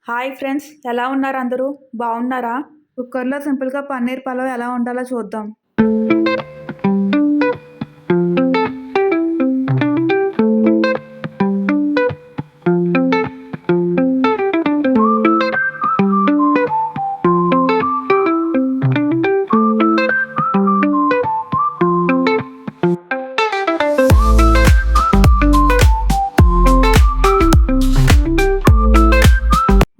Hi friends, ఎలా ఉన్నారు అందరూ? బాగున్నారా? కుక్కర్‌లో సింపుల్‌గా పన్నీర్ పలావ్ ఎలా వండాలో చూద్దాం.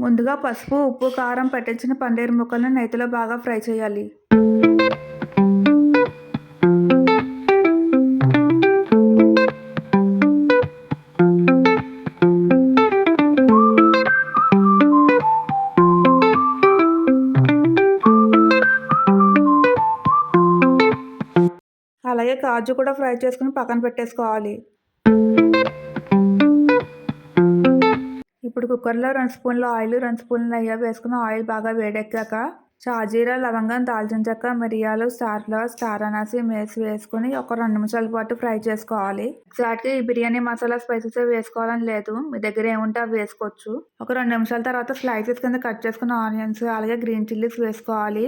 ముందుగా పసుపు, ఉప్పు, కారం పట్టించిన పన్నీర్ ముక్కలను నేతిలో బాగా ఫ్రై చేయాలి. అలాగే కాజు కూడా ఫ్రై చేసుకుని పక్కన పెట్టేసుకోవాలి. ఇప్పుడు కుక్కర్‌లో 2 స్పూన్ల ఆయిల్, 2 స్పూన్ల నెయ్యి వేసుకుని ఆయిల్ బాగా వేడెక్కాక షాజీరా, లవంగం, దాల్చిన చెక్క, మిరియాలు, స్టార్ ఫ్లవర్, స్టార్ అనాసి, మేస్ వేసుకుని ఒక 2 నిమిషాల పాటు ఫ్రై చేసుకోవాలి. ఎగ్జాక్ట్‌గా ఈ బిర్యానీ మసాలా స్పైసెస్ వేసుకోవాలని లేదు. మీ దగ్గర ఏముంటే అవి వేసుకోవచ్చు. ఒక 2 నిమిషాల తర్వాత స్లైసెస్ కింద కట్ చేసుకున్న ఆనియన్స్, అలాగే గ్రీన్ చిల్లీస్ వేసుకోవాలి.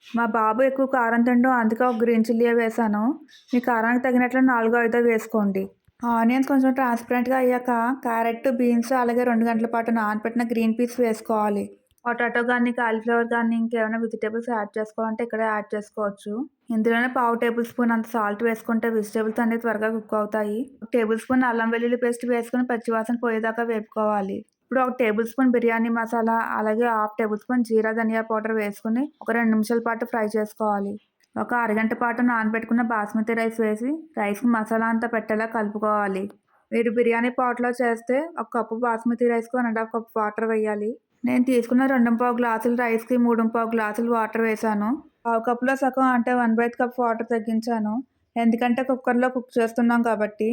మా బాబు ఎక్కువ కారం తినడం, అందుకే ఒక గ్రీన్ చిల్లీయే వేశాను. మీ కారానికి తగినట్లు 4, 5 వేసుకోండి. ఆనియన్స్ కొంచెం ట్రాన్స్పరెంట్‌గా అయ్యాక క్యారెట్, బీన్స్ అలాగే 2 గంటల పాటు నానబెట్టిన గ్రీన్ పీస్ వేసుకోవాలి. పొటాటో గానీ, కాలీఫ్లవర్ గానీ ఇంకేమైనా వెజిటబుల్స్ యాడ్ చేసుకోవాలంటే ఇక్కడే యాడ్ చేసుకోవచ్చు. ఇందులోనే పావు టేబుల్ స్పూన్ అంత సాల్ట్ వేసుకుంటే వెజిటబుల్స్ అన్నీ త్వరగా కుక్ అవుతాయి. ఒక టేబుల్ స్పూన్ అల్లం వెల్లుల్లి పేస్ట్ వేసుకుని పచ్చివాసన పోయేదాకా వేపుకోవాలి. ఇప్పుడు ఒక టేబుల్ స్పూన్ బిర్యానీ మసాలా, అలాగే హాఫ్ టేబుల్ స్పూన్ జీరా ధనియా పౌడర్ వేసుకుని ఒక 2 నిమిషాల పాటు ఫ్రై చేసుకోవాలి. ఒక అరగంట పాటు నానబెట్టుకున్న బాస్మతి రైస్ వేసి రైస్‌కి మసాలా అంతా పెట్టేలా కలుపుకోవాలి. మీరు బిర్యానీ పాట్‌లో చేస్తే ఒక కప్పు బాస్మతి రైస్‌కి 1 ½ కప్ వాటర్ వేయాలి. నేను తీసుకున్న 2 గ్లాసుల రైస్‌కి 3 గ్లాసులు వాటర్ వేశాను. పావు కప్‌లో సగం అంటే 1/5 కప్ వాటర్ తగ్గించాను. ఎందుకంటే కుక్కర్‌లో కుక్ చేస్తున్నాం కాబట్టి.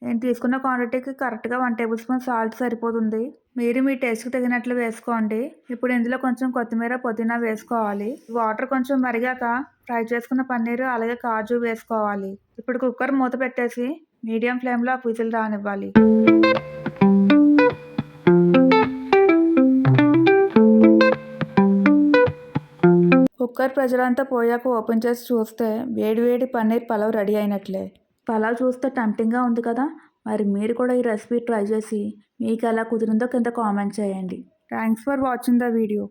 నేను తీసుకున్న క్వాంటిటీకి కరెక్ట్‌గా 1 టేబుల్ స్పూన్ సాల్ట్ సరిపోతుంది. మీరు మీ టేస్ట్‌కి తగినట్లు వేసుకోండి. ఇప్పుడు ఇందులో కొంచెం కొత్తిమీర, పుదీనా వేసుకోవాలి. వాటర్ కొంచెం మరిగాక ఫ్రై చేసుకున్న పన్నీరు అలాగే కాజు వేసుకోవాలి. ఇప్పుడు కుక్కర్ మూత పెట్టేసి మీడియం ఫ్లేమ్‌లో ఒక విజిల్ రానివ్వాలి. కుక్కర్ ప్రెషర్ అంతా పోయాక ఓపెన్ చేసి చూస్తే వేడి వేడి పన్నీర్ పలావ్ రెడీ అయినట్లే. పలావ్ చూస్తే టెంప్టింగ్‌గా ఉంది కదా! మరి మీరు కూడా ఈ రెసిపీ ట్రై చేసి మీకు ఎలా కుదిరిందో కింద కామెంట్ చేయండి. Thanks for watching the video.